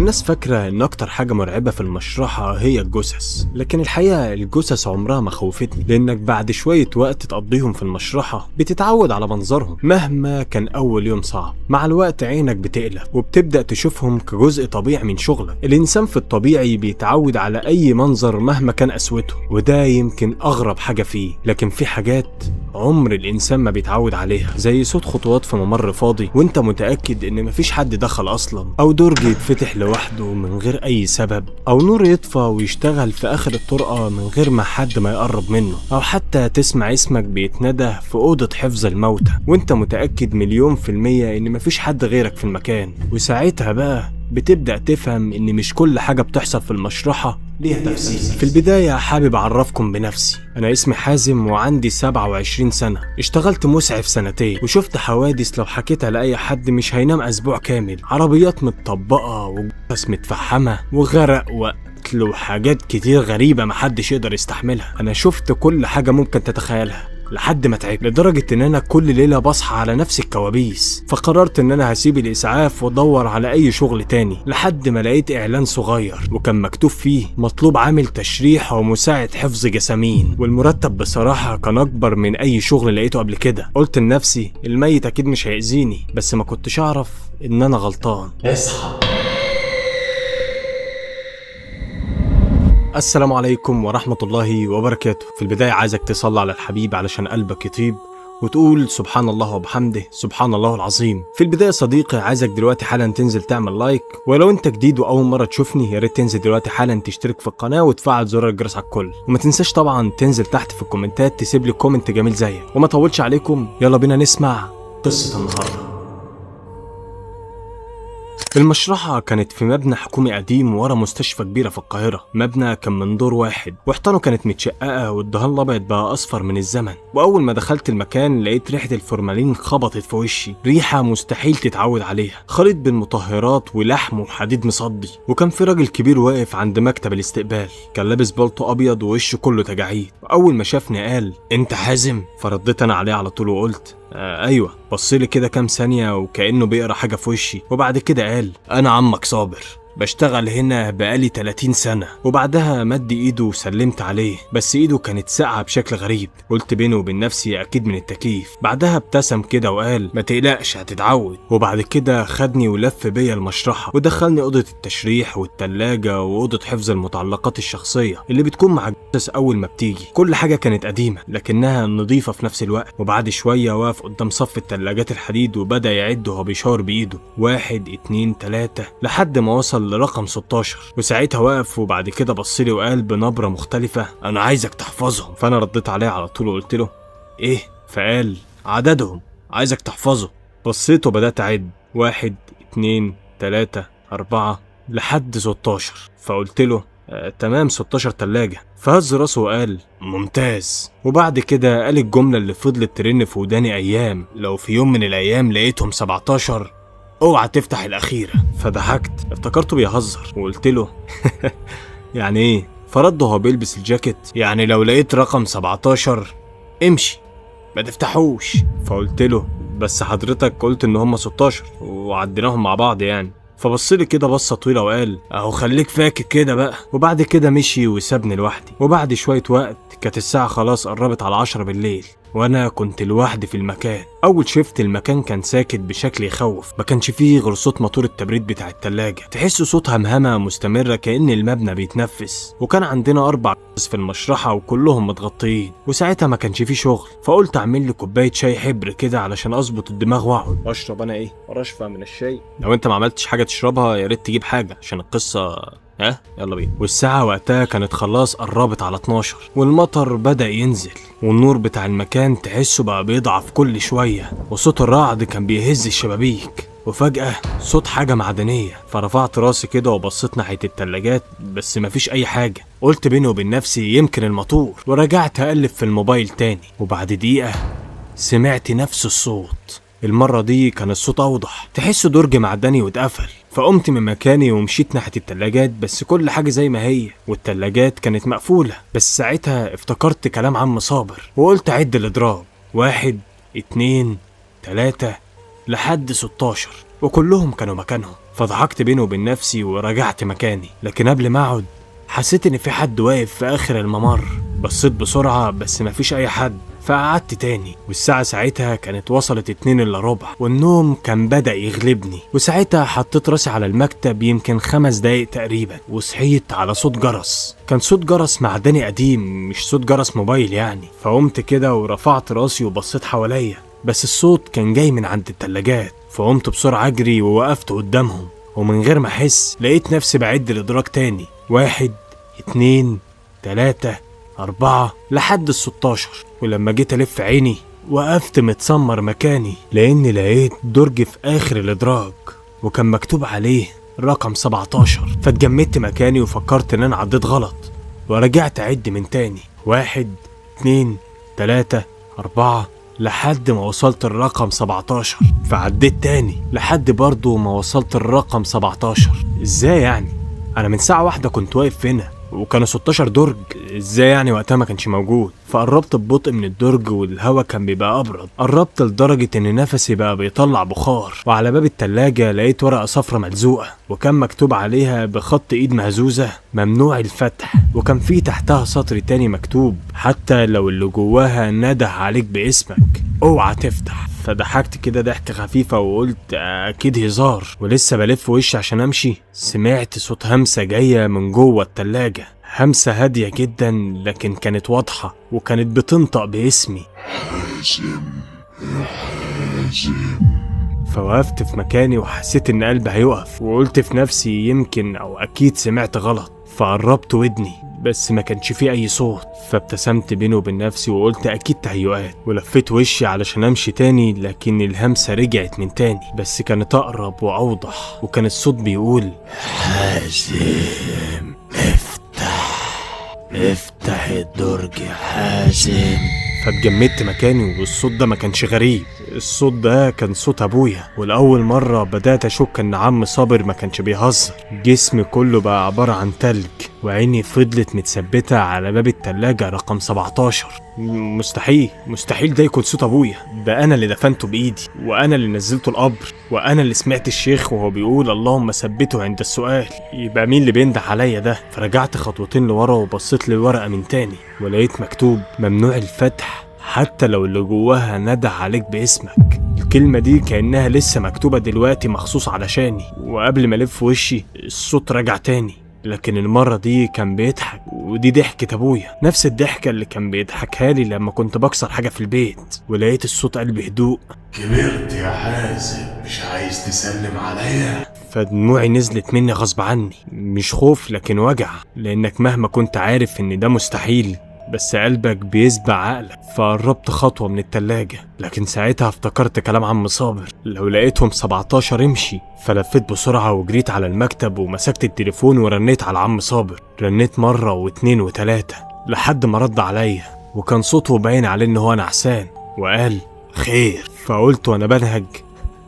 الناس فاكرة ان اكتر حاجة مرعبة في المشرحة هي الجثث، لكن الحقيقة الجثث عمرها ما خوفتني، لانك بعد شوية وقت تقضيهم في المشرحة بتتعود على منظرهم مهما كان اول يوم صعب. مع الوقت عينك بتقلب وبتبدأ تشوفهم كجزء طبيعي من شغلك. الانسان في الطبيعي بيتعود على اي منظر مهما كان قسوته، وده يمكن اغرب حاجة فيه. لكن في حاجات عمر الانسان ما بيتعود عليها، زي صوت خطوات في ممر فاضي وانت متأكد ان مفيش حد دخل اصلا، او درج يتفتح لوحده من غير اي سبب، او نور يطفى ويشتغل في اخر الطرقة من غير ما حد ما يقرب منه، او حتى تسمع اسمك بيتندى في اوضة حفظ الموتى وانت متأكد 1,000,000% ان مفيش حد غيرك في المكان. وساعتها بقى بتبدأ تفهم ان مش كل حاجة بتحصل في المشرحة ليها تفسير. في البداية حابب أعرفكم بنفسي. أنا اسمي حازم وعندي 27 سنة. اشتغلت مسعف سنتين وشفت حوادث لو حكيتها لأي حد مش هينام أسبوع كامل. عربيات متطبقة وجثث متفحمة وغرق وقتل وحاجات كتير غريبة محدش يقدر يستحملها. أنا شفت كل حاجة ممكن تتخيلها لحد ما تعبت، لدرجة ان انا كل ليلة بصحى على نفس الكوابيس. فقررت ان انا هسيب الاسعاف وادور على اي شغل تاني، لحد ما لقيت اعلان صغير وكان مكتوب فيه مطلوب عامل تشريح ومساعد حفظ جسامين، والمرتب بصراحة كان اكبر من اي شغل لقيته قبل كده. قلت لنفسي الميت اكيد مش هيأذيني، بس ما كنتش اعرف ان انا غلطان. اصحى. السلام عليكم ورحمة الله وبركاته. في البداية عايزك تصلي على الحبيب علشان قلبك يطيب وتقول سبحان الله وبحمده سبحان الله العظيم. في البداية صديقي عايزك دلوقتي حالا تنزل تعمل لايك، ولو انت جديد واول مرة تشوفني يا ريت تنزل دلوقتي حالا تشترك في القناة وتفعل زر الجرس على الكل، وما تنساش طبعا تنزل تحت في الكومنتات تسيب لي كومنت جميل زيك. وما طولش عليكم، يلا بينا نسمع قصة النهاردة. المشرحة كانت في مبنى حكومي قديم ورا مستشفى كبيرة في القاهرة. مبنى كان من دور واحد وحيطانه كانت متشققة والدهان الأبيض بقى أصفر من الزمن. وأول ما دخلت المكان لقيت ريحة الفورمالين خبطت في وشي، ريحة مستحيل تتعود عليها، خليط بين مطهرات ولحم وحديد مصدي. وكان في راجل كبير واقف عند مكتب الاستقبال، كان لابس بالطو أبيض ووشه كله تجاعيد. وأول ما شافني قال أنت حازم؟ فرديت أنا عليه على طول وقلت ايوه. بصلي كده كام ثانية وكأنه بيقرا حاجة في وشي، وبعد كده قال انا عمك صابر، بشتغل هنا بقالي 30 سنة. وبعدها مد ايده وسلمت عليه، بس ايده كانت ساقعة بشكل غريب. قلت بيني وبين نفسي اكيد من التكييف. بعدها ابتسم كده وقال ما تقلقش هتتعود. وبعد كده خدني ولف بيا المشرحة ودخلني اوضة التشريح والتلاجة واوضة حفظ المتعلقات الشخصية اللي بتكون مع الجثث اول ما بتيجي. كل حاجة كانت قديمة لكنها نظيفة في نفس الوقت. وبعد شوية واقف قدام صف التلاجات الحديد وبدأ يعد وهو بيشاور بايده 1 2 3 لحد ما وصل لرقم 16. وساعتها وقف وبعد كده بصلي وقال بنبرة مختلفة انا عايزك تحفظهم. فانا رديت عليه على طول وقلت له ايه؟ فقال عددهم عايزك تحفظه. بصيت وبدأت اعد 1 2 3 4 لحد 16. فقلت له تمام 16 تلاجة. فهز راسه وقال ممتاز. وبعد كده قال الجملة اللي فضلت ترن في وداني ايام، لو في يوم من الايام لقيتهم 17 اوعى تفتح الاخيرة. فضحكت، افتكرته بيهزر وقلت له يعني ايه؟ فرد وهو بيلبس الجاكيت يعني لو لقيت رقم 17 امشي ما تفتحوش. فقلت له بس حضرتك قلت ان هم 16 وعديناهم مع بعض يعني. فبصلي كده بصة طويلة وقال اهو خليك فاكر كده بقى. وبعد كده مشي وسابني لوحدي. وبعد شوية وقت كانت الساعة خلاص قربت على 10 بالليل وانا كنت لوحدي في المكان. اول شفت المكان كان ساكت بشكل يخوف، ما كانش فيه غير صوت موتور التبريد بتاع التلاجة، تحس صوت همهمة مستمرة كأن المبنى بيتنفس. وكان عندنا 4 في المشرحة وكلهم متغطيين، وساعتها ما كانش فيه شغل. فقلت اعمل لي كوباية شاي حبر كده علشان اظبط الدماغ واقعد واشرب انا ايه رشفة من الشاي. لو انت ما عملتش حاجة تشربها يا ريت تجيب حاجة عشان القصة يلا بينا. والساعة وقتها كانت خلاص قربت على 12 والمطر بدأ ينزل، والنور بتاع المكان تحسه بقى بيضعف كل شوية، وصوت الرعد كان بيهز الشبابيك. وفجأة صوت حاجة معدنية. فرفعت راسي كده وبصيت ناحية التلاجات بس مفيش أي حاجة. قلت بيني وبين نفسي يمكن الموتور، ورجعت أقلب في الموبايل تاني. وبعد دقيقة سمعت نفس الصوت. المرة دي كان الصوت أوضح، تحسه درج معدني واتقفل. فقمت من مكاني ومشيت ناحية التلاجات، بس كل حاجة زي ما هي والتلاجات كانت مقفولة. بس ساعتها افتكرت كلام عم صابر وقلت عد الإضراب 1 2 3 لحد 16 وكلهم كانوا مكانهم. فضحكت بيني وبين نفسي ورجعت مكاني، لكن قبل ما اقعد حسيت ان في حد واقف في اخر الممر. بصيت بسرعة بس مفيش اي حد، فقعدت تاني، والساعة ساعتها كانت وصلت 2:15 والنوم كان بدأ يغلبني. وساعتها حطيت راسي على المكتب يمكن 5 دقايق تقريبا، وصحيت على صوت جرس. كان صوت جرس معدني قديم، مش صوت جرس موبايل يعني. فقمت كده ورفعت راسي وبصيت حواليا، بس الصوت كان جاي من عند التلاجات. فقمت بسرعة اجري ووقفت قدامهم، ومن غير ما احس لقيت نفسي بعد الادراج تاني: 1 2 3 4 لحد 16. ولما جيت ألف عيني وقفت متسمر مكاني، لأني لقيت درج في آخر الإدراج وكان مكتوب عليه رقم 17. فاتجمدت مكاني وفكرت إن أنا عديت غلط، ورجعت أعد من تاني: 1 2 3 4 لحد ما وصلت الرقم 17. فعديت تاني لحد برضو ما وصلت الرقم 17. إزاي يعني؟ أنا من ساعة واحدة كنت واقف هنا وكانوا 16 درج، ازاي يعني وقتها ما كانش موجود؟ فقربت ببطء من الدرج والهواء كان بيبقى ابرد، قربت لدرجة ان نفسي بقى بيطلع بخار. وعلى باب التلاجة لقيت ورقة صفرة ملزوقة وكان مكتوب عليها بخط ايد مهزوزة: ممنوع الفتح. وكان في تحتها سطر تاني مكتوب: حتى لو اللي جواها نده عليك باسمك اوعى تفتح. فضحكت كده ضحكة خفيفة وقلت اكيد هزار. ولسه بلف وشي عشان امشي سمعت صوت همسة جاية من جوه التلاجة، همسة هادية جدا لكن كانت واضحة وكانت بتنطق باسمي: حازم يا حازم. فوقفت في مكاني وحسيت ان قلبي هيقف، وقلت في نفسي يمكن او اكيد سمعت غلط. فقربت ودني بس ما كانش فيه اي صوت، فابتسمت بيني وبين نفسي وقلت اكيد تهيؤات، ولفيت وشي علشان امشي تاني. لكن الهمسة رجعت من تاني بس كانت اقرب واوضح، وكان الصوت بيقول: حازم افتح الدرج يا حازم. فاتجمدت مكاني، والصوت ده ما كانش غريب، الصوت ده كان صوت ابويا. والاول مرة بدأت اشك ان عم صابر ما كانش بيهزر. جسمي كله بقى عبارة عن تلج، وعيني فضلت متثبتة على باب التلاجة رقم 17. مستحيل ده يكون صوت ابويا، ده انا اللي دفنته بايدي، وانا اللي نزلته القبر، وانا اللي سمعت الشيخ وهو بيقول اللهم ثبته عند السؤال. يبقى مين اللي بينده عليا ده؟ فرجعت خطوتين لورا وبصيت للورقة من تاني، ولقيت مكتوب: ممنوع الفتح حتى لو اللي جواها نده عليك باسمك. الكلمة دي كأنها لسه مكتوبة دلوقتي مخصوص علشاني. وقبل ما الف وشي الصوت رجع تاني، لكن المرة دي كان بيضحك، ودي ضحكة ابويا، نفس الضحكة اللي كان بيضحكها لي لما كنت بكسر حاجة في البيت. ولقيت الصوت قال بهدوء: كبرت يا حازم، مش عايز تسلم عليا؟ فدموعي نزلت مني غصب عني، مش خوف لكن وجع، لانك مهما كنت عارف ان ده مستحيل بس قلبك بيسبق عقلك. فقربت خطوة من التلاجة، لكن ساعتها افتكرت كلام عم صابر: لو لقيتهم 17 امشي. فلفت بسرعة وجريت على المكتب ومسكت التليفون ورنيت على عم صابر. رنيت مرة واتنين وتلاتة لحد ما رد عليا، وكان صوته باين عليه ان هو نعسان، وقال: خير. فقلت وانا بنهج: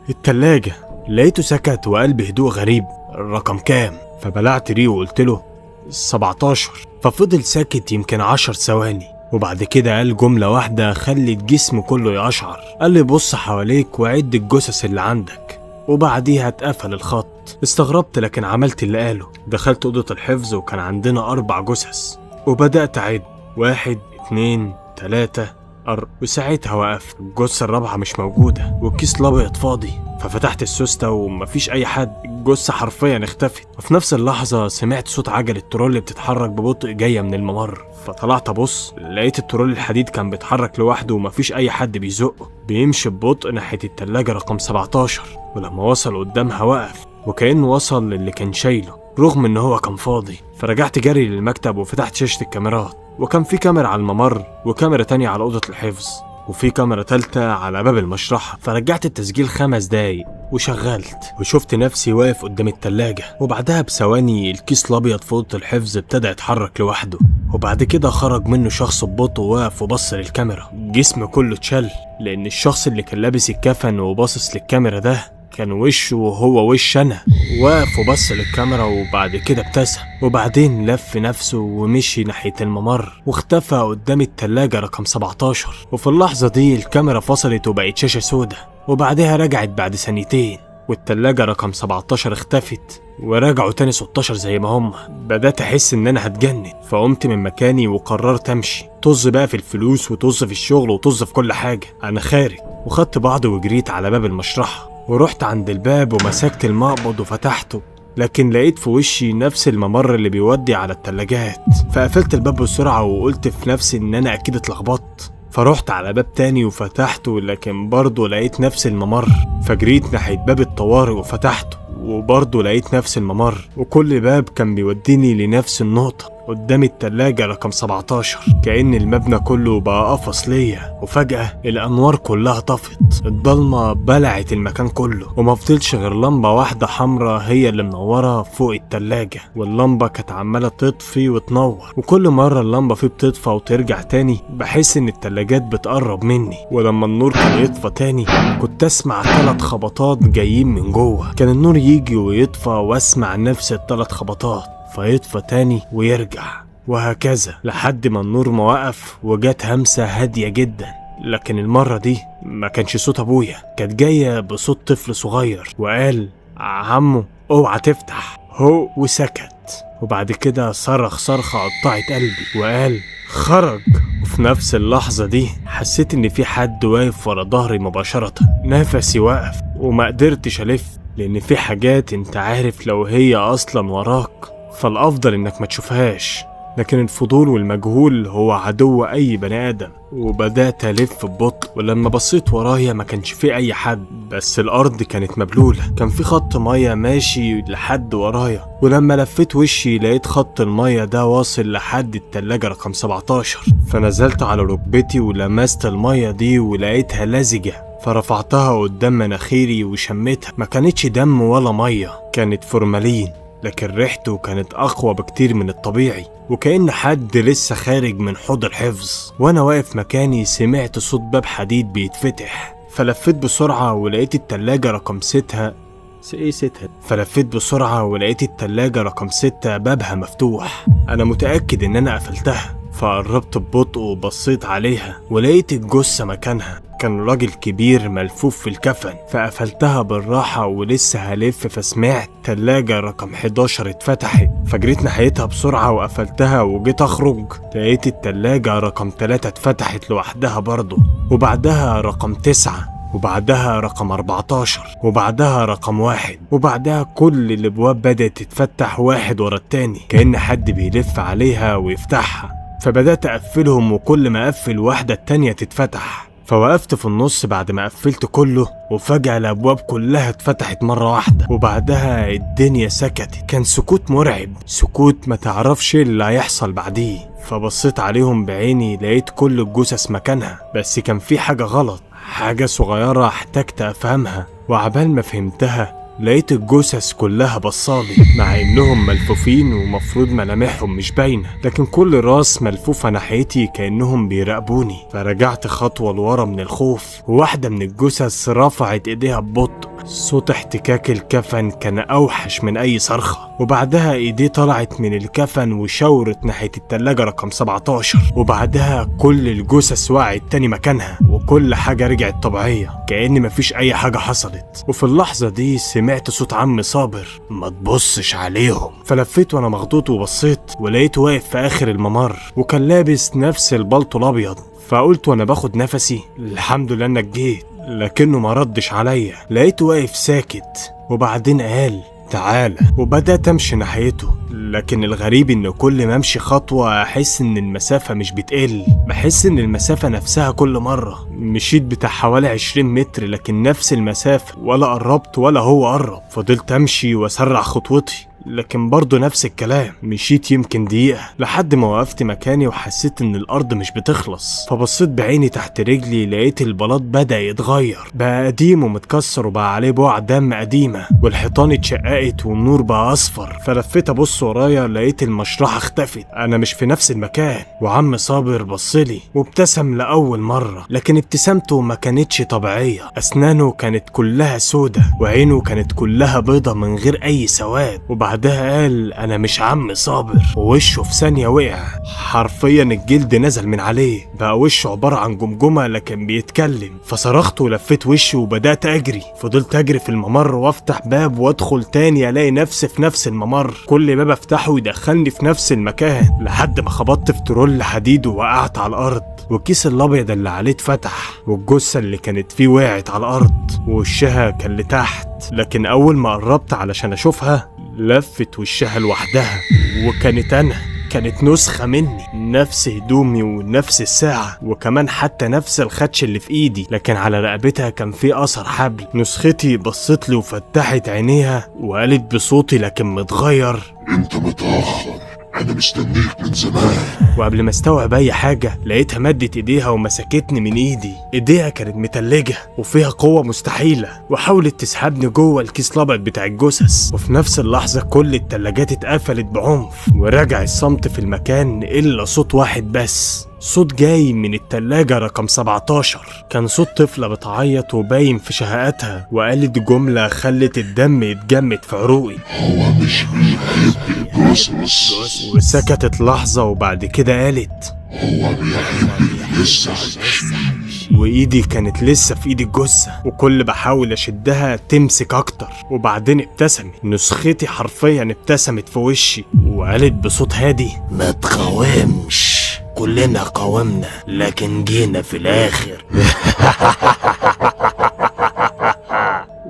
التلاجة. لقيته سكت وقال بهدوء غريب: الرقم كام؟ فبلعت ريه وقلت له: 17. ففضل ساكت يمكن 10 ثواني، وبعد كده قال جملة واحدة خلت جسمه كله يقشعر. قال لي: بص حواليك وعد الجثث اللي عندك. وبعديها اتقفل الخط. استغربت لكن عملت اللي قاله. دخلت أوضة الحفظ وكان عندنا 4 جثث، وبدأت أعد: 1 2 3 وساعتها وقفت. الجثة الرابعة مش موجودة والكيس الأبيض فاضي. ففتحت السوستة ومفيش أي حد، الجثة حرفيا اختفت. وفي نفس اللحظة سمعت صوت عجلة ترول بتتحرك ببطء جاية من الممر. فطلعت أبص لقيت الترول الحديد كان بيتحرك لوحده ومفيش أي حد بيزقه، بيمشي ببطء ناحية التلاجة رقم 17. ولما وصل قدامها وقف وكأنه وصل للي كان شايله رغم إن هو كان فاضي. فرجعت جري للمكتب وفتحت شاشة الكاميرات، وكان في كاميرا على الممر وكاميرا تانية على أوضة الحفظ وفي كاميرا تالتة على باب المشرحة. فرجعت التسجيل 5 دقايق وشغلت، وشفت نفسي واقف قدام التلاجة. وبعدها بثواني الكيس الأبيض في أوضة الحفظ ابتدى يتحرك لوحده، وبعد كده خرج منه شخص ببطء وواقف وبص للكاميرا. جسمه كله اتشل لأن الشخص اللي كان لابس الكفن وباصص للكاميرا ده كان وشه وهو وش أنا. واقف وبص للكاميرا وبعد كده ابتسم، وبعدين لف نفسه ومشي ناحية الممر واختفى قدام التلاجة رقم 17. وفي اللحظة دي الكاميرا فصلت وبقت شاشة سودة، وبعدها رجعت بعد ثانيتين والتلاجة رقم 17 اختفت ورجعوا تاني 16 زي ما هم. بدأت أحس إن أنا هتجنن، فقمت من مكاني وقررت أمشي. طز بقى في الفلوس وطز في الشغل وطز في كل حاجة، أنا خارج. وخدت بعض وجريت على باب المشرحة ورحت عند الباب ومسكت المقبض وفتحته، لكن لقيت في وشي نفس الممر اللي بيودي على التلاجات. فقفلت الباب بسرعة وقلت في نفسي إن أنا أكيد اتلخبطت. فرحت على باب تاني وفتحته، لكن برضه لقيت نفس الممر. فجريت ناحية باب الطوارئ وفتحته وبرضه لقيت نفس الممر، وكل باب كان بيوديني لنفس النقطة قدام التلاجة رقم 17. كأن المبنى كله بقى قفص ليا، وفجأة الأنوار كلها طفت. الضلمة بلعت المكان كله، وما فضلش غير لمبة واحدة حمرا هي اللي منورة فوق التلاجة، واللمبة كانت عمالة تطفي وتنور. وكل مرة اللمبة فيه بتطفى وترجع تاني بحس إن التلاجات بتقرب مني. ولما النور كان يطفى تاني كنت أسمع 3 خبطات جايين من جوه. كان النور يجي ويطفى وأسمع نفس ال3 خبطات، فيطفى تاني ويرجع، وهكذا لحد ما النور ما وقف وجات همسة هادية جدا. لكن المرة دي ما كانش صوت أبويا، كانت جاية بصوت طفل صغير، وقال عمو اوعى تفتح. هو وسكت، وبعد كده صرخ صرخة قطعت قلبي وقال خرج. وفي نفس اللحظة دي حسيت ان في حد واقف ورا ظهري مباشرة. نفسي وقف وما قدرتش ألف، لان في حاجات انت عارف لو هي اصلا وراك فالافضل انك ما تشوفهاش، لكن الفضول والمجهول هو عدو اي بني ادم. وبدأت الف ببطء، ولما بصيت ورايا ما كانش في اي حد، بس الارض كانت مبلولة. كان في خط مية ماشي لحد ورايا، ولما لفيت وشي لقيت خط المية ده واصل لحد التلاجة رقم 17. فنزلت على ركبتي ولمست المية دي ولقيتها لزجة، فرفعتها قدام مناخيري وشميتها. ما كانتش دم ولا مية، كانت فورمالين، لكن ريحته كانت أقوى بكتير من الطبيعي، وكأن حد لسه خارج من حوض الحفظ. وأنا واقف مكاني سمعت صوت باب حديد بيتفتح، فلفيت بسرعة ولقيت التلاجة رقم 6 فلفيت بسرعة ولقيت التلاجة رقم 6 بابها مفتوح. أنا متأكد إن أنا قفلتها، فقربت ببطء وبصيت عليها ولقيت الجثة مكانها. كان راجل كبير ملفوف في الكفن. فقفلتها بالراحة ولسه هلف فسمعت تلاجة رقم 11 اتفتحت، فجريت ناحيتها بسرعة وقفلتها. وجيت أخرج لقيت التلاجة رقم 3 اتفتحت لوحدها برضه، وبعدها رقم 9، وبعدها رقم 14، وبعدها رقم 1، وبعدها كل الابواب بدأت تتفتح واحد ورا التاني، كأن حد بيلف عليها ويفتحها. فبدأت أقفلهم، وكل ما أقفل واحدة التانية تتفتح. فوقفت في النص بعد ما قفلت كله، وفجأة الأبواب كلها اتفتحت مرة واحدة، وبعدها الدنيا سكتت. كان سكوت مرعب، سكوت ما تعرفش اللي هيحصل بعديه. فبصيت عليهم بعيني لقيت كل الجثث مكانها، بس كان في حاجة غلط، حاجة صغيرة احتجت أفهمها. وعبال ما فهمتها لقيت الجثث كلها بصالي، مع انهم ملفوفين ومفروض ملامحهم مش باينه، لكن كل راس ملفوفه ناحيتي كانهم بيراقبوني. فرجعت خطوه لورا من الخوف، وواحده من الجثث رفعت ايديها ببطء. صوت احتكاك الكفن كان اوحش من اي صرخه، وبعدها ايديه طلعت من الكفن وشاورت ناحيه التلاجة رقم 17. وبعدها كل الجثث وقعت تاني مكانها، وكل حاجه رجعت طبيعيه كأن مفيش اي حاجه حصلت. وفي اللحظه دي سمعت صوت عم صابر ما تبصش عليهم. فلفيت وانا مخضوض وبصيت ولقيته واقف في اخر الممر، وكان لابس نفس البلطو الابيض. فقلت وانا باخد نفسي الحمد لله انك جيت، لكنه ما ردش عليا. لقيته واقف ساكت، وبعدين قال تعالى، وبدأت امشي ناحيته. لكن الغريب ان كل ما امشي خطوة احس ان المسافة مش بتقل، بحس ان المسافة نفسها كل مرة. مشيت بتاع حوالي 20 متر لكن نفس المسافة، ولا قربت ولا هو قرب. فضلت امشي واسرع خطوتي لكن برضه نفس الكلام. مشيت يمكن دقيقة لحد ما وقفت مكاني وحسيت ان الارض مش بتخلص. فبصيت بعيني تحت رجلي لقيت البلاط بدأ يتغير، بقى قديم ومتكسر وبقى عليه بقع دم قديمة، والحيطان اتشققت والنور بقى اصفر. فلفيت ابص ورايا لقيت المشرحة اختفت، انا مش في نفس المكان. وعم صابر بصلي وابتسم لأول مرة، لكن ابتسامته ما كانتش طبيعية. اسنانه كانت كلها سودة وعينه كانت كلها بيضة من غير اي سواد. وبعدها قال انا مش عم صابر، ووشه في ثانية وقع، حرفيا الجلد نزل من عليه، بقى وشه عبارة عن جمجمة لكن بيتكلم. فصرخت ولفيت وشي وبدأت اجري، فضلت اجري في الممر وافتح باب وادخل تاني الاقي نفسي في نفس الممر، كل باب افتحه يدخلني في نفس المكان لحد ما خبطت في ترول حديد ووقعت على الارض، والكيس الابيض اللي عليه اتفتح، والجثة اللي كانت فيه وقعت على الارض ووشها كان لتحت. لكن اول ما قربت علشان اشوفها لفت وشها لوحدها، وكانت انا، كانت نسخة مني، نفس هدومي ونفس الساعة، وكمان حتى نفس الخدش اللي في ايدي، لكن على رقبتها كان في اثر حبل. نسختي بصت لي وفتحت عينيها وقالت بصوتي لكن متغير: انت متأخر، انا مستنيك من زمان. وقبل ما استوعب اي حاجة لقيتها مدت ايديها ومسكتني من ايدي. ايديها كانت متلجة وفيها قوة مستحيلة، وحاولت تسحبني جوه الكيس الابيض بتاع الجثث. وفي نفس اللحظة كل التلاجات اتقفلت بعنف، ورجع الصمت في المكان الا صوت واحد بس، صوت جاي من التلاجة رقم 17. كان صوت طفلة بتعيط وباين في شهقاتها، وقالت جملة خلت الدم يتجمد في عروقي: هو مش بيحب الجثث. وسكتت لحظة وبعد كده قالت: هو بيحب لسه عايشين. وايدي كانت لسه في ايد الجثة، وكل بحاول اشدها تمسك اكتر. وبعدين ابتسمت، نسختي حرفيا ابتسمت في وشي وقالت بصوت هادي: ما تقاومش، كلنا قاومنا لكن جينا في الاخر.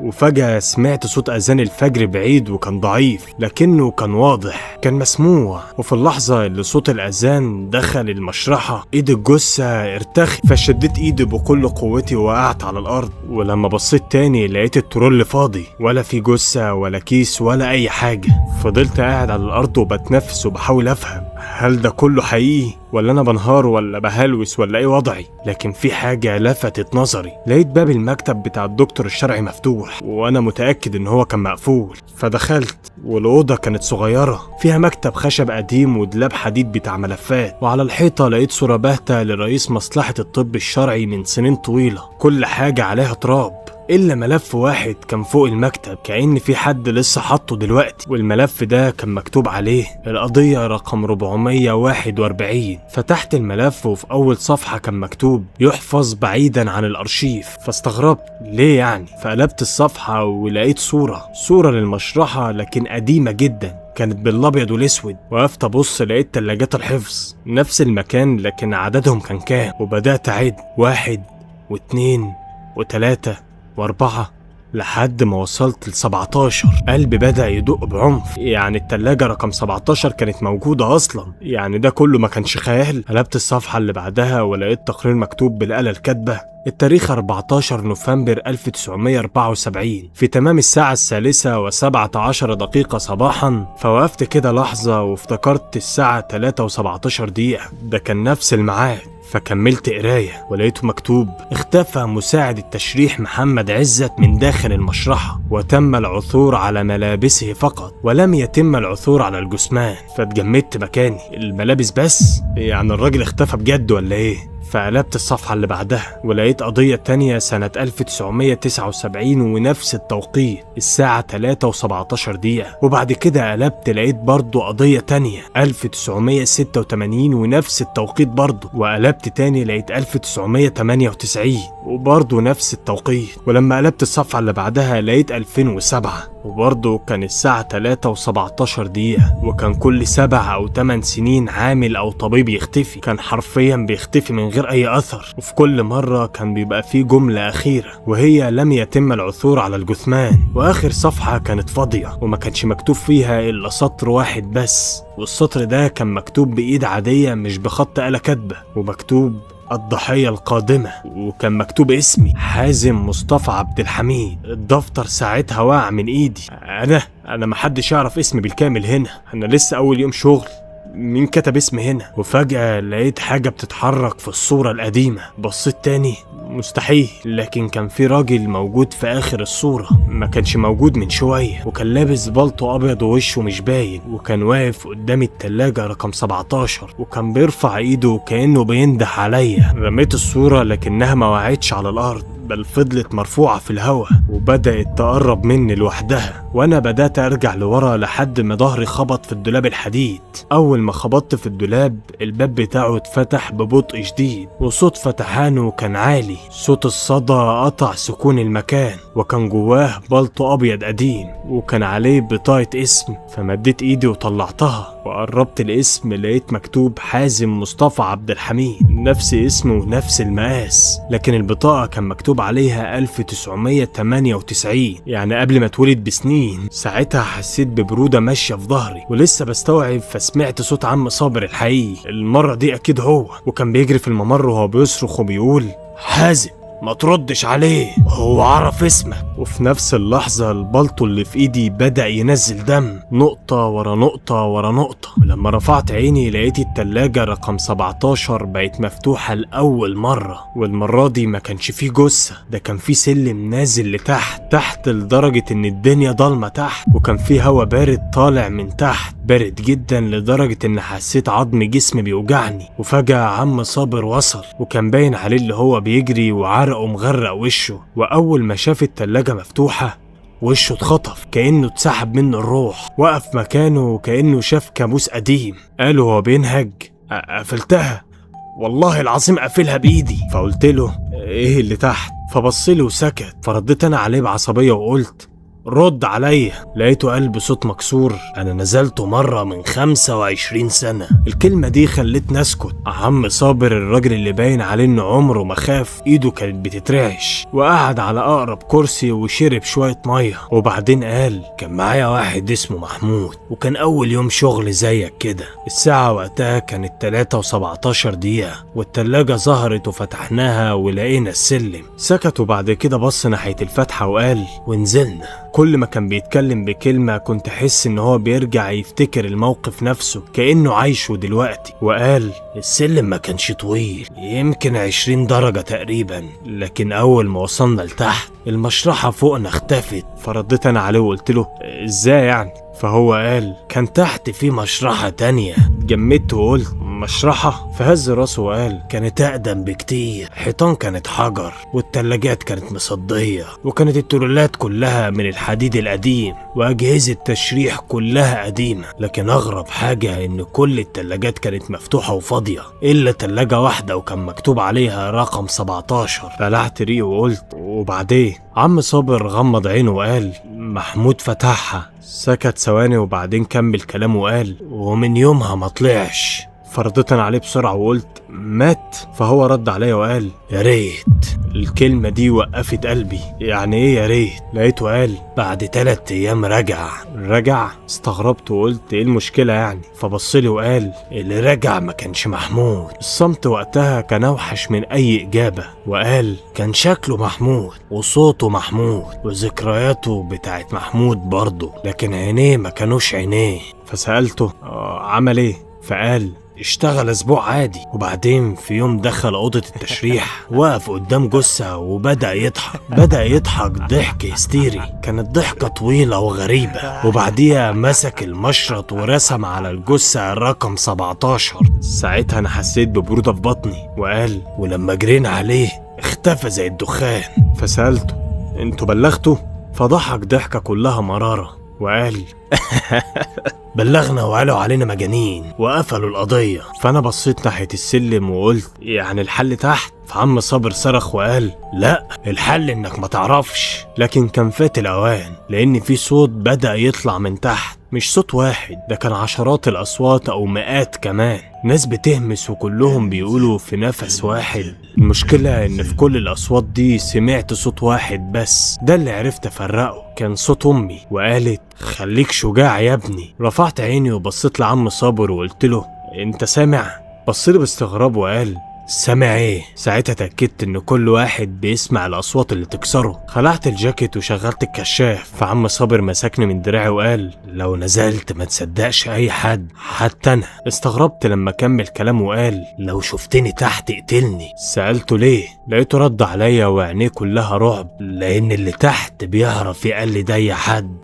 وفجأة سمعت صوت أذان الفجر بعيد، وكان ضعيف لكنه كان واضح، كان مسموع. وفي اللحظة اللي صوت الأذان دخل المشرحة ايد الجثة ارتخت، فشدت ايدي بكل قوتي ووقعت على الأرض. ولما بصيت تاني لقيت الترول فاضي، ولا في جثة ولا كيس ولا أي حاجة. فضلت قاعد على الأرض وبتنفس وبحاول أفهم هل ده كله حقيقي ولا أنا بنهار ولا بهلوس ولا إيه وضعي. لكن في حاجة لفتت نظري، لقيت باب المكتب بتاع الدكتور الشرعي مفتوح، وأنا متأكد إن هو كان مقفول. فدخلت، والأوضة كانت صغيرة، فيها مكتب خشب قديم ودولاب حديد بتاع ملفات، وعلى الحيطة لقيت صورة باهتة لرئيس مصلحة الطب الشرعي من سنين طويلة، كل حاجة عليها تراب إلا ملف واحد كان فوق المكتب، كأن في حد لسه حاطه دلوقتي. والملف ده كان مكتوب عليه القضية رقم 441. فتحت الملف وفي أول صفحة كان مكتوب: يحفظ بعيدا عن الأرشيف. فاستغربت ليه يعني، فقلبت الصفحة ولقيت صورة للمشرحة لكن قديمة جدا، كانت بالابيض والاسود. وقفت ابص لقيت تلاجات الحفظ نفس المكان، لكن عددهم كان كام؟ وبدأت اعد: 1 و2 و3 و4 لحد ما وصلت ل17. قلبي بدأ يدق بعنف، يعني التلاجة رقم 17 كانت موجودة أصلا، يعني ده كله ما كانش خيال. قلبت الصفحة اللي بعدها ولقيت تقرير مكتوب بالآلة الكاتبة: التاريخ 14 نوفمبر 1974 في تمام الساعة 3:17 صباحا. فوقفت كده لحظة وافتكرت الساعة 3:17، ده كان نفس الميعاد. فكملت قراية ولقيته مكتوب: اختفى مساعد التشريح محمد عزت من داخل المشرحة، وتم العثور على ملابسه فقط، ولم يتم العثور على الجثمان. فاتجمدت مكاني، الملابس بس؟ يعني الراجل اختفى بجد ولا ايه؟ فقلبت الصفحة اللي بعدها ولقيت قضية تانية سنة 1979 ونفس التوقيت الساعة 3:17. وبعد كده قلبت لقيت برضو قضية تانية 1986 ونفس التوقيت برضو. وقلبت تاني لقيت 1998 وبرضو نفس التوقيت. ولما قلبت الصفحة اللي بعدها لقيت 2007 وبرضه كان الساعة 3:17، وكان كل 7 أو 8 سنين عامل أو طبيب يختفي، كان حرفيا بيختفي من غير أي أثر. وفي كل مرة كان بيبقى فيه جملة أخيرة وهي: لم يتم العثور على الجثمان. وآخر صفحة كانت فاضية وما كانش مكتوب فيها إلا سطر واحد بس، والسطر ده كان مكتوب بإيد عادية مش بخط آلة كاتبة، ومكتوب: الضحية القادمة. وكان مكتوب اسمي: حازم مصطفى عبد الحميد. الدفتر ساعتها وقع من ايدي. انا محدش يعرف اسمي بالكامل هنا، انا لسه اول يوم شغل، مين كتب اسمي هنا؟ وفجأة لقيت حاجة بتتحرك في الصورة القديمة، بصيت تاني مستحيل، لكن كان في راجل موجود في آخر الصورة، ما كانش موجود من شوية، وكان لابس بلطو أبيض ووشه مش باين، وكان واقف قدام التلاجة رقم 17 وكان بيرفع ايده كأنه بينده عليا. رميت الصورة لكنها ما وقعتش على الأرض، بل فضلت مرفوعة في الهواء وبدأت تقرب مني لوحدها، وأنا بدأت أرجع لورا لحد ما ظهري خبط في الدولاب الحديد. أول ما خبطت في الدولاب الباب بتاعه اتفتح ببطء شديد، وصوت فتحانه كان عالي. صوت الصدى قطع سكون المكان، وكان جواه بلطو أبيض قديم وكان عليه بطاقة اسم. فمديت إيدي وطلعتها وقربت الاسم، لقيت مكتوب حازم مصطفى عبد الحميد، نفس اسمه ونفس المقاس، لكن البطاقة كان مكتوب عليها 1998، يعني قبل ما اتولد بسنين. ساعتها حسيت ببرودة ماشية في ظهري ولسه بستوعب، فسمعت صوت عم صابر الحقيقي، المرة دي أكيد هو، وكان بيجري في الممر وهو بيصرخ وبيقول: حازم ما تردش عليه، هو عرف اسمك. وفي نفس اللحظة البلطو اللي في ايدي بدأ ينزل دم، نقطة ورا نقطة ورا نقطة. ولما رفعت عيني لقيت التلاجة رقم 17 بقت مفتوحة لأول مرة، والمرة دي ما كانش فيه جثة، ده كان فيه سلم نازل لتحت لدرجة ان الدنيا ضلمة تحت، وكان فيه هوا بارد طالع من تحت، بارد جدا لدرجة ان حسيت عظم جسمي بيوجعني. وفجأة عم صابر وصل، وكان باين عليه اللي هو بيجري وعرقه مغرق وشه، واول ما شاف التلاجة مفتوحة وشه اتخطف كأنه اتسحب منه الروح، وقف مكانه كأنه شاف كابوس قديم. قاله وهو بينهج: قفلتها والله العظيم، قافلها بايدي. فقلت له: ايه اللي تحت؟ فبصلي وسكت. فرديت انا عليه بعصبية وقلت: رد عليا. لقيته قال بصوت مكسور: انا نزلته مرة من 25 سنة. الكلمة دي خلتني اسكت. عم صابر الراجل اللي باين عليه انه عمره ما خاف ايده كانت بتترعش، وقعد على اقرب كرسي وشرب شوية مية، وبعدين قال: كان معايا واحد اسمه محمود، وكان اول يوم شغل زيك كده. الساعة وقتها كانت 3:17 دقيقة، والتلاجة ظهرت وفتحناها ولقينا السلم. سكت وبعد كده بص ناحية الفتحة وقال: ونزلنا. كل ما كان بيتكلم بكلمة كنت أحس إن هو بيرجع يفتكر الموقف نفسه كأنه عايشه دلوقتي. وقال: السلم ما كانش طويل، يمكن 20 درجة تقريبا، لكن أول ما وصلنا لتحت المشرحة فوقنا اختفت. فرديت أنا عليه وقلت له: إزاي يعني؟ فهو قال: كان تحت في مشرحة تانية. جمدت وقلت: مشرحة؟ فهز راسه وقال: كانت أقدم بكتير، حيطان كانت حجر، والتلاجات كانت مصدية، وكانت الترولات كلها من الحديد القديم، وأجهزة تشريح كلها قديمة. لكن أغرب حاجة إن كل التلاجات كانت مفتوحة وفاضية إلا تلاجة واحدة وكان مكتوب عليها رقم 17. بلعت ريقي وقلت: وبعدين؟ عم صابر غمض عينه وقال: محمود فتحها. سكت ثواني وبعدين كمل كلامه وقال: ومن يومها ما طلعش. فرديت عليه بسرعة وقلت: مات؟ فهو رد عليا وقال: يا ريت. الكلمة دي وقفت قلبي. يعني ايه يا ريت؟ لقيته قال: بعد 3 أيام رجع. استغربت وقلت: ايه المشكلة يعني؟ فبصلي وقال: اللي رجع ما كانش محمود. الصمت وقتها كان اوحش من اي اجابة. وقال: كان شكله محمود وصوته محمود وذكرياته بتاعت محمود برضه، لكن عينيه ما كانوش عينيه. فسألته: عمل ايه؟ فقال: اشتغل اسبوع عادي، وبعدين في يوم دخل اوضة التشريح، وقف قدام جثة وبدأ يضحك ضحك هستيري. كانت ضحكة طويلة وغريبة، وبعديها مسك المشرط ورسم على الجثة رقم 17. ساعتها انا حسيت ببرودة في بطني. وقال: ولما جرينا عليه اختفى زي الدخان. فسألته: انتوا بلغتوا؟ فضحك ضحكة كلها مرارة وقال: بلغنا وقالوا علينا مجانين وقفلوا القضية. فأنا بصيت ناحية السلم وقلت: يعني الحل تحت؟ فعم صابر صرخ وقال: لا، الحل انك ما تعرفش. لكن كان فات الأوان، لأن في صوت بدأ يطلع من تحت، مش صوت واحد، ده كان عشرات الأصوات أو مئات كمان، ناس بتهمس وكلهم بيقولوا في نفس واحد. المشكلة ان في كل الأصوات دي سمعت صوت واحد بس، ده اللي عرفت أفرقه، كان صوت أمي، وقالت: خليك شجاع يا ابني. رفعت عيني وبصيت لعم صابر وقلت له: انت سامع؟ بصيلي باستغراب وقال: سامع ايه؟ ساعتها اتأكدت ان كل واحد بيسمع الاصوات اللي تكسره. خلعت الجاكيت وشغلت الكشاف، فعم صابر مسكني من دراعي وقال: لو نزلت ما تصدقش اي حد، حتى انا. استغربت لما كمل كلامه وقال: لو شفتني تحت اقتلني. سألته ليه؟ لقيته رد عليا وعينيه كلها رعب: لان اللي تحت بيعرف يقلد اي حد.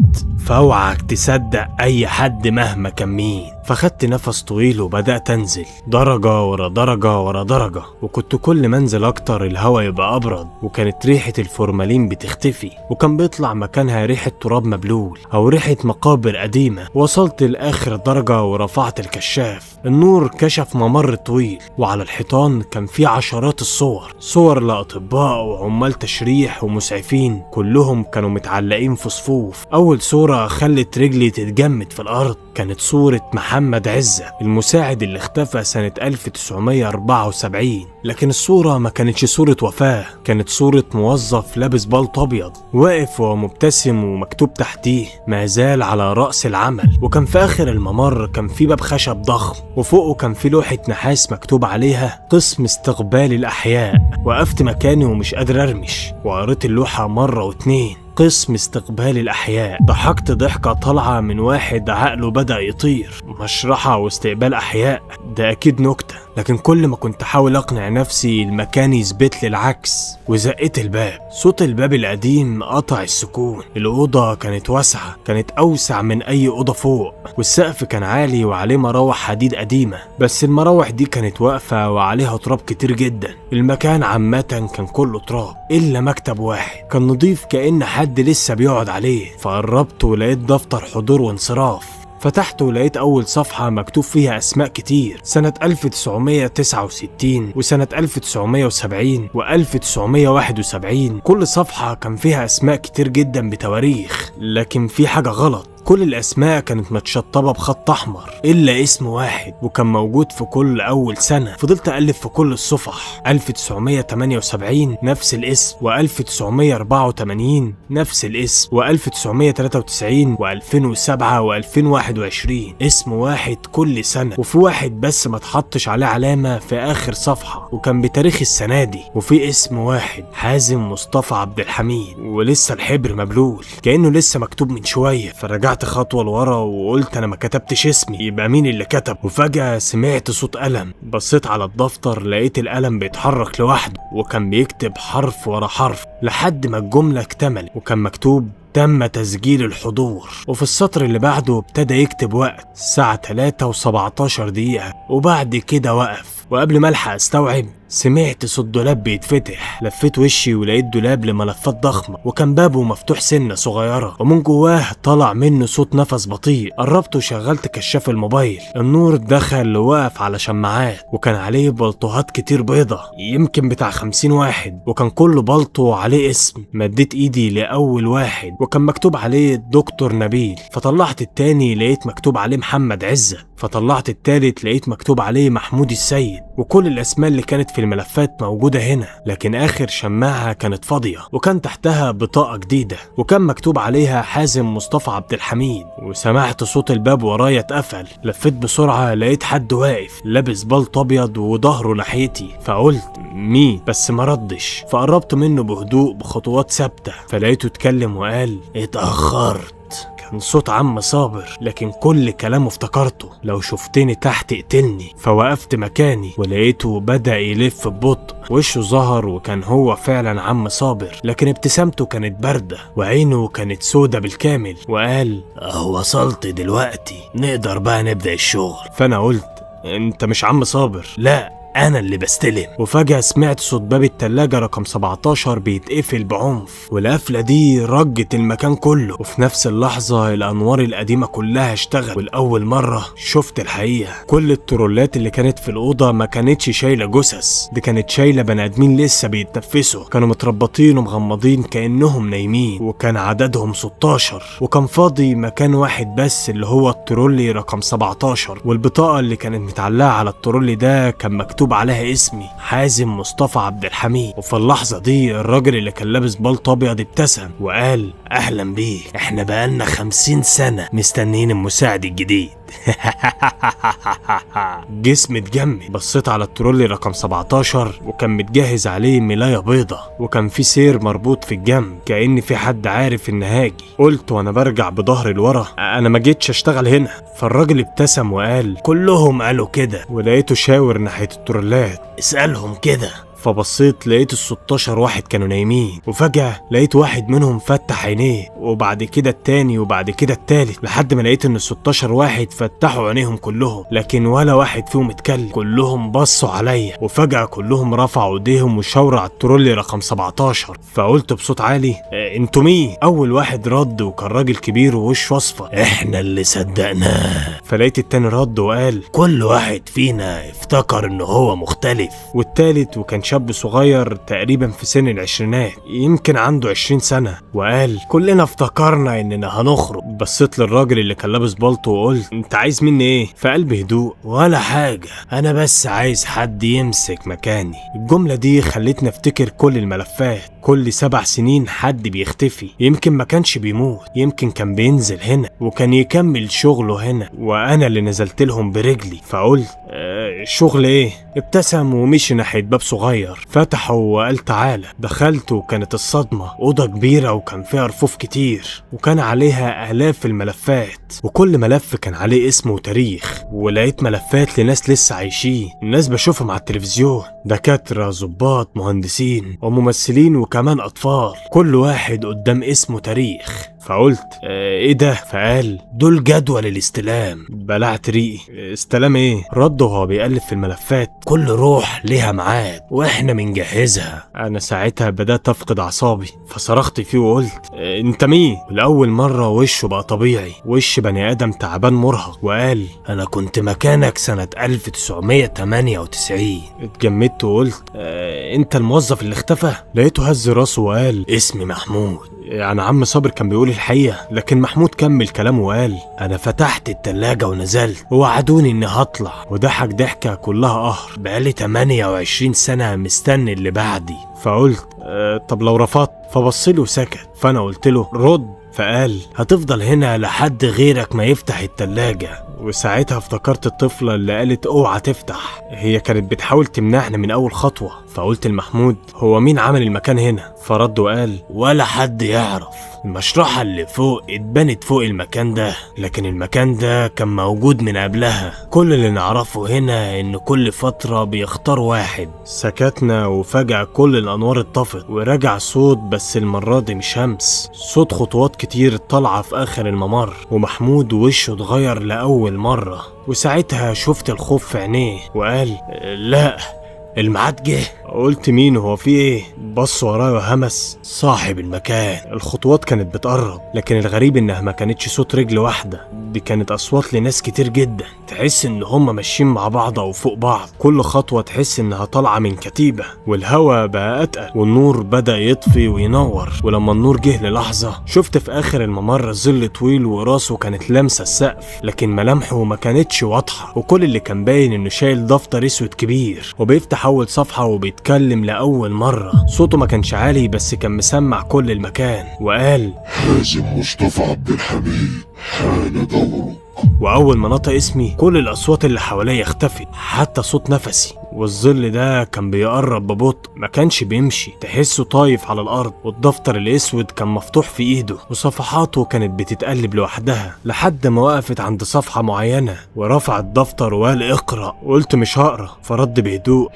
فاوعك تصدق اي حد مهما كان مين. فخدت نفس طويل وبدأت انزل درجة ورا درجة ورا درجة، وكنت كل ما انزل اكتر الهوا يبقى ابرد، وكانت ريحة الفورمالين بتختفي، وكان بيطلع مكانها ريحة تراب مبلول او ريحة مقابر قديمة. وصلت لاخر درجة ورفعت الكشاف، النور كشف ممر طويل، وعلى الحيطان كان في عشرات الصور، صور لاطباء وعمال تشريح ومسعفين، كلهم كانوا متعلقين في صفوف. اول صورة خلت رجلي تتجمد في الارض، كانت صورة محمد عزة المساعد اللي اختفى سنة 1974. لكن الصورة ما كانتش صورة وفاة، كانت صورة موظف لابس بالط ابيض واقف ومبتسم، ومكتوب تحتيه ما زال على رأس العمل. وكان في اخر الممر كان في باب خشب ضخم، وفوقه كان في لوحة نحاس مكتوب عليها قسم استقبال الأحياء. وقفت مكاني ومش قادر ارمش، وقريت اللوحة مرة واتنين، قسم استقبال الأحياء. ضحكت ضحكة طالعة من واحد عقله بدأ يطير، مشرحة واستقبال أحياء ده أكيد نكتة. لكن كل ما كنت أحاول أقنع نفسي المكان يثبت لي العكس. وزقت الباب، صوت الباب القديم قطع السكون. الأوضة كانت واسعة، كانت أوسع من أي أوضة فوق، والسقف كان عالي وعليه مراوح حديد قديمة، بس المراوح دي كانت واقفة وعليها تراب كتير جدا. المكان عامة كان كله تراب إلا مكتب واحد كان نضيف كأن حد لسه بيقعد عليه. فقربت ولقيت دفتر حضور وانصراف، فتحته ولقيت أول صفحة مكتوب فيها أسماء كتير، سنة 1969 وسنة 1970 و1971. كل صفحة كان فيها أسماء كتير جدا بتواريخ، لكن في حاجة غلط. كل الأسماء كانت متشطبة بخط أحمر إلا اسم واحد، وكان موجود في كل أول سنة. فضلت أقلب في كل الصفح، 1978 نفس الاسم، و1984 نفس الاسم، و1993 و2007 و2021 اسم واحد كل سنة. وفي واحد بس ما تحطش عليه علامة في آخر صفحة، وكان بتاريخ السنة دي. وفي اسم واحد حازم مصطفى عبد الحميد، ولسه الحبر مبلول كأنه لسه مكتوب من شوية. فرجعت خطوة لورا وقلت أنا ما كتبتش اسمي، يبقى مين اللي كتب؟ وفجأة سمعت صوت قلم، بصيت على الدفتر لقيت القلم بيتحرك لوحده، وكان بيكتب حرف ورا حرف لحد ما الجملة اكتملت، وكان مكتوب تم تسجيل الحضور. وفي السطر اللي بعده ابتدى يكتب وقت الساعة 3 و17 دقيقة، وبعد كده وقف. وقبل ما الحق استوعب سمعت صوت دولاب بيتفتح. لفيت وشي ولقيت دولاب لملفات ضخمة، وكان بابه مفتوح سنة صغيرة، ومن جواه طلع منه صوت نفس بطيء. قربت وشغلت كشاف الموبايل، النور دخل ووقف على شماعات، وكان عليه بلطوهات كتير بيضة يمكن بتاع 50 واحد، وكان كل بلطو عليه اسم. مديت ايدي لأول واحد وكان مكتوب عليه دكتور نبيل، فطلعت التاني لقيت مكتوب عليه محمد عزة، فطلعت التالت لقيت مكتوب عليه محمود السيد. وكل الأسماء اللي كانت في الملفات موجودة هنا، لكن آخر شماعة كانت فاضية، وكان تحتها بطاقة جديدة وكان مكتوب عليها حازم مصطفى عبد الحميد. وسمعت صوت الباب ورايا اتقفل. لفيت بسرعة لقيت حد واقف لابس بالط أبيض وظهره ناحيتي، فقلت مين؟ بس ما ردش. فقربت منه بهدوء بخطوات ثابتة، فلقيته اتكلم وقال اتأخرت. كان صوت عم صابر، لكن كل كلامه افتكرته، لو شفتني تحت اقتلني. فوقفت مكاني ولقيته بدأ يلف ببطء، وشه ظهر وكان هو فعلا عم صابر، لكن ابتسامته كانت باردة وعينه كانت سودة بالكامل. وقال وصلت دلوقتي، نقدر بقى نبدأ الشغل. فأنا قلت انت مش عم صابر؟ لا، أنا اللي بستلم. وفجأة سمعت صوت باب التلاجة رقم 17 بيتقفل بعنف، والقفلة دي رجت المكان كله. وفي نفس اللحظة الأنوار القديمة كلها اشتغل، والأول مرة شفت الحقيقة. كل الترولات اللي كانت في الأوضة ما كانتش شايلة جثث، دي كانت شايلة بني آدمين لسه بيتنفسوا، كانوا متربطين ومغمضين كأنهم نايمين، وكان عددهم 16. وكان فاضي مكان واحد بس اللي هو الترولي رقم 17، والبطاقة اللي كانت متعلقة على الترولي ده كان مكتوب عليها اسمي حازم مصطفى عبد الحميد. وفي اللحظة دي الراجل اللي كان لابس بالط ابيض ابتسم وقال أهلا بيك، احنا بقالنا 50 سنة مستنيين المساعد الجديد. جسمي اتجمد. بصيت على الترولي رقم 17 وكان متجهز عليه ملاية بيضة، وكان في سير مربوط في الجنب كأن في حد عارف ان هاجي. قلت وانا برجع بظهري لورا انا ما جيتش اشتغل هنا. فالراجل ابتسم وقال كلهم قالوا كده. ولقيته شاور ناحية الترولات اسألهم كده. فبصيت لقيت ال16 واحد كانوا نايمين، وفجأة لقيت واحد منهم فتح عينيه، وبعد كده التاني، وبعد كده التالت، لحد ما لقيت ان ال16 واحد فتحوا عينيهم كلهم، لكن ولا واحد فيهم اتكلم. كلهم بصوا عليا، وفجأة كلهم رفعوا ايديهم وشاوروا على الترولي رقم 17. فقلت بصوت عالي انتوا مين؟ اول واحد رد وكان راجل كبير ووشه اصفر، احنا اللي صدقناه. فلقيت التاني رد وقال كل واحد فينا افتكر ان هو مختلف. والتالت وكان شاب صغير تقريبا في سن العشرينات، يمكن عنده 20 سنة، وقال كلنا افتكرنا اننا هنخرج. بصيت للراجل اللي كان لابس بالطو وقلت انت عايز مني ايه؟ فقال بهدوء ولا حاجة، انا بس عايز حد يمسك مكاني. الجملة دي خلتني افتكر كل الملفات. كل 7 سنين حد بيختفي، يمكن ما كانش بيموت، يمكن كان بينزل هنا وكان يكمل شغله هنا، وانا اللي نزلت لهم برجلي. فقلت شغل ايه؟ ابتسم ومشي ناحية باب صغير فتحه وقال تعالى. دخلت وكانت الصدمة أوضة كبيرة وكان فيها رفوف كتير، وكان عليها آلاف الملفات، وكل ملف كان عليه اسم وتاريخ. ولقيت ملفات لناس لسه عايشين، الناس بشوفهم على التلفزيون، دكاترة، ضباط، مهندسين وممثلين وكمان أطفال، كل واحد قدام اسمه وتاريخ. فقلت ايه ده؟ فقال دول جدول الاستلام. بلعت ريقي. استلام ايه؟ رد وهو بيقلب في الملفات كل روح ليها ميعاد واحنا بنجهزها. انا ساعتها بدأت افقد اعصابي، فصرخت فيه وقلت انت مين؟ لأول مرة وشه بقى طبيعي، وش بني ادم تعبان مرهق، وقال انا كنت مكانك سنة 1998. اتجمدت وقلت انت الموظف اللي اختفى؟ لقيته هز راسه وقال اسمي محمود. يعني عم صابر كان بيقول الحقيقة، لكن محمود كمل كلامه وقال انا فتحت التلاجة ونزلت ووعدوني اني هطلع، وضحك ضحكة كلها قهر. بقالي 28 سنة مستني اللي بعدي. فقلت طب لو رفضت؟ فبصله وسكت. فانا قلت له رد. فقال هتفضل هنا لحد غيرك ما يفتح التلاجة. وساعتها افتكرت الطفلة اللي قالت اوعى تفتح، هي كانت بتحاول تمنعنا من اول خطوة. فقلت لمحمود هو مين عمل المكان هنا؟ فرد وقال ولا حد يعرف، المشرحة اللي فوق اتبنت فوق المكان ده، لكن المكان ده كان موجود من قبلها. كل اللي نعرفه هنا ان كل فترة بيختار واحد. سكتنا وفجأة كل الانوار اتطفت ورجع صوت، بس المرة دي مش همس، صوت خطوات كتير طالعة في اخر الممر، ومحمود وشه اتغير لأول مرة. وساعتها شفت الخوف في عينيه وقال لا الميعاد جه. قلت مين؟ هو في ايه؟ بص ورايا وهمس صاحب المكان. الخطوات كانت بتقرب، لكن الغريب انها ما كانتش صوت رجل واحدة، دي كانت اصوات لناس كتير جدا، تحس ان هم ماشيين مع بعض او فوق بعض، كل خطوة تحس انها طالعة من كتيبة. والهوا بقى اتقل والنور بدأ يطفي وينور، ولما النور جه للحظة شفت في اخر الممر ظل طويل وراسه كانت لامسة السقف، لكن ملامحه ما كانتش واضحة، وكل اللي كان باين انه شايل دفتر اسود كبير وبيفتح اول صفحة وبيتكلم لأول مرة. صوته ما كانش عالي بس كان مسمع كل المكان، وقال حازم مصطفى عبد الحميد، حان دورك. وأول ما نطق اسمي كل الأصوات اللي حواليا اختفت، حتى صوت نفسي. والظل ده كان بيقرب ببطء، ما كانش بيمشي، تحسه طايف على الأرض، والدفتر الأسود كان مفتوح في إيده وصفحاته كانت بتتقلب لوحدها لحد ما وقفت عند صفحة معينة، ورفع الدفتر وقال اقرأ. قلت مش هقرأ، فرد بهدوء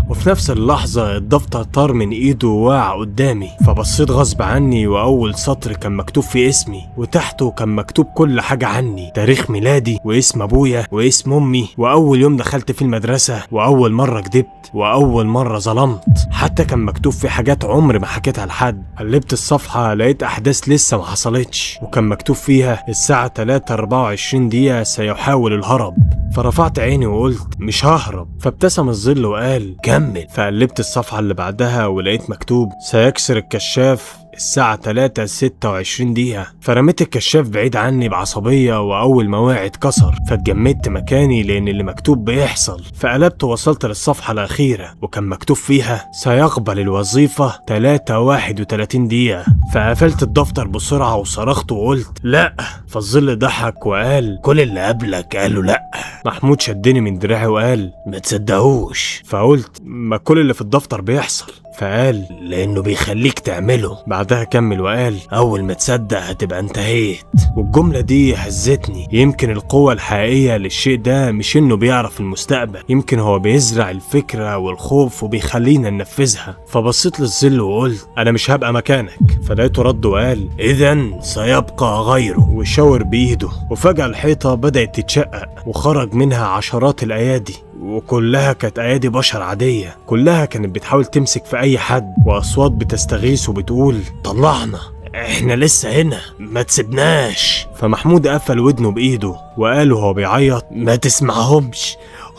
وفي نفس اللحظة الدفتر طار من إيده ووقع قدامي. فبصيت غصب عني، وأول سطر كان مكتوب فيه اسمي، وتحته كان مكتوب كل حاجة عني، تاريخ ميلادي واسم أبويا واسم أمي وأول يوم دخلت في المدرسة وأول مرة كدبت وأول مرة ظلمت. حتى كان مكتوب في حاجات عمري ما حكيتها لحد. قلبت الصفحة لقيت أحداث لسه ما حصلتش، وكان مكتوب فيها الساعة 3:24 دقيقة سيحاول الهرب. فرفعت عيني وقلت مش ههرب. فابتسم الظل وقال كمل. فقلبت الصفحة اللي بعدها ولقيت مكتوب سيكسر الكشاف الساعة 3:26 دقيقة. فرميت الكشاف بعيد عني بعصبية، وأول ما وقع اتكسر، فاتجمدت مكاني لأن اللي مكتوب بيحصل. فقلبت ووصلت للصفحة الأخيرة وكان مكتوب فيها سيقبل الوظيفة 3:31 دقيقة. فقفلت الدفتر بسرعة وصرخت وقلت لا. فالظل ضحك وقال كل اللي قبلك قالوا لا. محمود شدني من دراعي وقال ما تصدقوش. فقلت ما كل اللي في الدفتر بيحصل. فقال لأنه بيخليك تعمله. بعدها كمل وقال أول ما تصدق هتبقى انتهيت. والجملة دي هزتني. يمكن القوة الحقيقية للشيء ده مش إنه بيعرف المستقبل، يمكن هو بيزرع الفكرة والخوف وبيخلينا ننفذها. فبصيت للظل وقلت أنا مش هبقى مكانك. فلقيته رد وقال إذن سيبقى غيره، وشاور بإيده. وفجأة الحيطة بدأت تتشقق وخرج منها عشرات الأيادي، وكلها كانت أيادي بشر عادية. كلها كانت بتحاول تمسك في أي حد، وأصوات بتستغيث وبتقول طلعنا، احنا لسه هنا، ما تسيبناش. فمحمود قفل ودنه بإيده وقال وهو بيعيط ما تسمعهمش،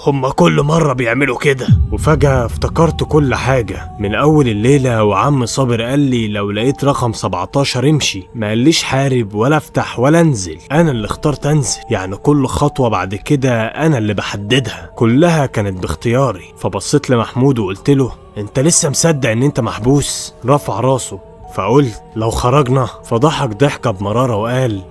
هما كل مرة بيعملوا كده. وفجأة افتكرت كل حاجة من أول الليلة. وعم صابر قال لي لو لقيت رقم 17 امشي، ما قاليش حارب ولا افتح ولا انزل، أنا اللي اخترت انزل. يعني كل خطوة بعد كده أنا اللي بحددها، كلها كانت باختياري. فبصيت لمحمود وقلت له انت لسه مصدق ان انت محبوس؟ رفع راسه. فقلت لو خرجنا. فضحك ضحكة بمرارة وقال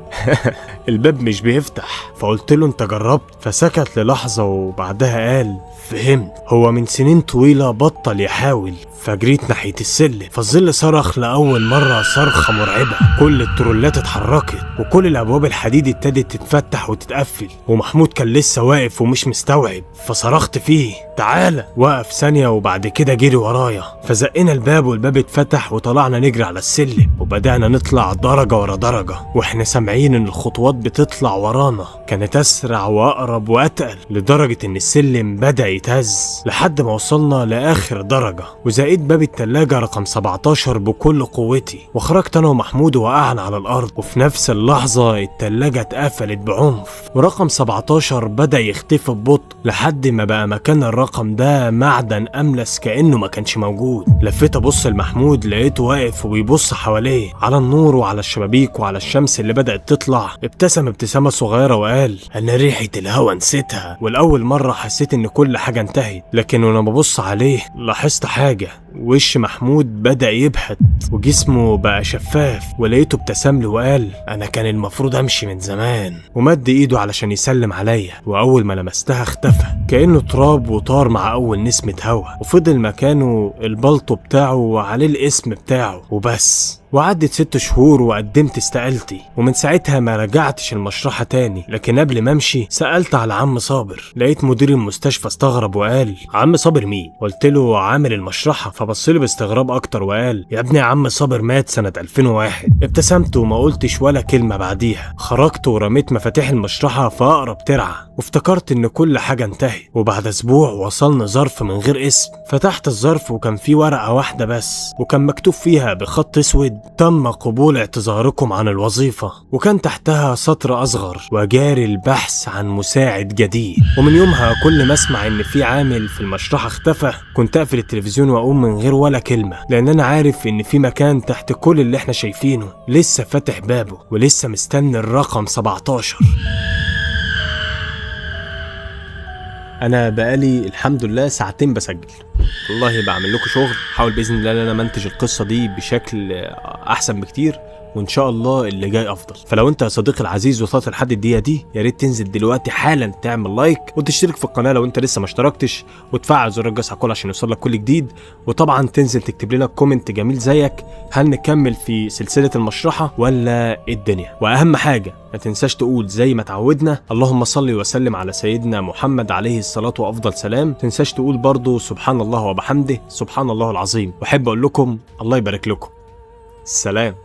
الباب مش بيفتح. فقلت له انت جربت؟ فسكت للحظة وبعدها قال فهمت، هو من سنين طويلة بطل يحاول. فجريت ناحية السلم، فالظل صرخ لأول مرة صرخة مرعبة. كل الترولات اتحركت وكل الأبواب الحديد ابتدت تتفتح وتتقفل، ومحمود كان لسه واقف ومش مستوعب. فصرخت فيه تعالى. وقف ثانية وبعد كده جري ورايا. فزقنا الباب والباب اتفتح وطلعنا نجري على السلم، وبدأنا نطلع درجة ورا درجة واحنا سامعين ان الخطوات بتطلع ورانا. كانت أسرع وأقرب وأتقل، لدرجة ان السلم بدأ يتهز لحد ما وصلنا لآخر درجة. وزقيت باب التلاجة رقم 17 بكل قوتي، وخرجت انا ومحمود وقعنا على الأرض. وفي نفس اللحظة التلاجة اتقفلت بعنف، ورقم 17 بدأ يختفي ببطء لحد ما بقى مكان الرقم ده معدن أملس كأنه ما كانش موجود. لفيت أبص لمحمود، لقيته واقف وبيبص حواليه على النور وعلى الشبابيك وعلى الشمس اللي بدأت تطلع. ابتسم ابتسامة صغيرة وقال أنا ريحة الهوا نسيتها. والأول مرة حسيت إن كل حاجة انتهت، لكن وانا ببص عليه لاحظت حاجة. وش محمود بدأ يبهت وجسمه بقى شفاف، ولقيته ابتسم لي وقال أنا كان المفروض أمشي من زمان. ومد إيده علشان يسلم عليا، وأول ما لمستها اختفى كأنه تراب وطار مع أول نسمة هوا، وفضل مكانه البلطو بتاعه وعليه الاسم بتاعه وبس. وعدت 6 شهور وقدمت استقالتي، ومن ساعتها ما رجعتش المشرحة تاني. لكن قبل ما امشي سألت على عم صابر، لقيت مدير المستشفى استغرب وقال عم صابر مين؟ قلت له عامل المشرحة. فبصلي باستغراب اكتر وقال يا ابني عم صابر مات سنة 2001. ابتسمت وما قلتش ولا كلمة بعديها. خرجت ورميت مفاتيح المشرحة في اقرب ترعة، وافتكرت ان كل حاجة انتهت. وبعد اسبوع وصلنا ظرف من غير اسم. فتحت الظرف وكان فيه ورقة واحدة بس، وكان مكتوب فيها بخط اسود تم قبول اعتذاركم عن الوظيفة. وكان تحتها سطر أصغر وجاري البحث عن مساعد جديد. ومن يومها كل ما اسمع ان في عامل في المشرحة اختفى كنت اقفل التلفزيون واقوم من غير ولا كلمة، لان انا عارف ان في مكان تحت كل اللي احنا شايفينه لسه فاتح بابه ولسه مستني الرقم 17. انا بقالي الحمد لله ساعتين بسجل، والله بعمل لكم شغل. حاول باذن الله ان انا منتج القصه دي بشكل احسن بكتير، وان شاء الله اللي جاي افضل. فلو انت يا صديقي العزيز وصلت لحد الدقيقه دي، يا ريت تنزل دلوقتي حالا تعمل لايك وتشترك في القناه لو انت لسه ما اشتركتش، وتفعل زر الجرس على الكل عشان يوصلك كل جديد. وطبعا تنزل تكتب لنا كومنت جميل زيك، هل نكمل في سلسله المشرحه ولا إيه الدنيا؟ واهم حاجه ما تنساش تقول زي ما تعودنا اللهم صل وسلم على سيدنا محمد عليه الصلاه وافضل سلام. تنساش تقول برضو سبحان الله وبحمده سبحان الله العظيم. واحب اقول لكم الله يبارك لكم. السلام.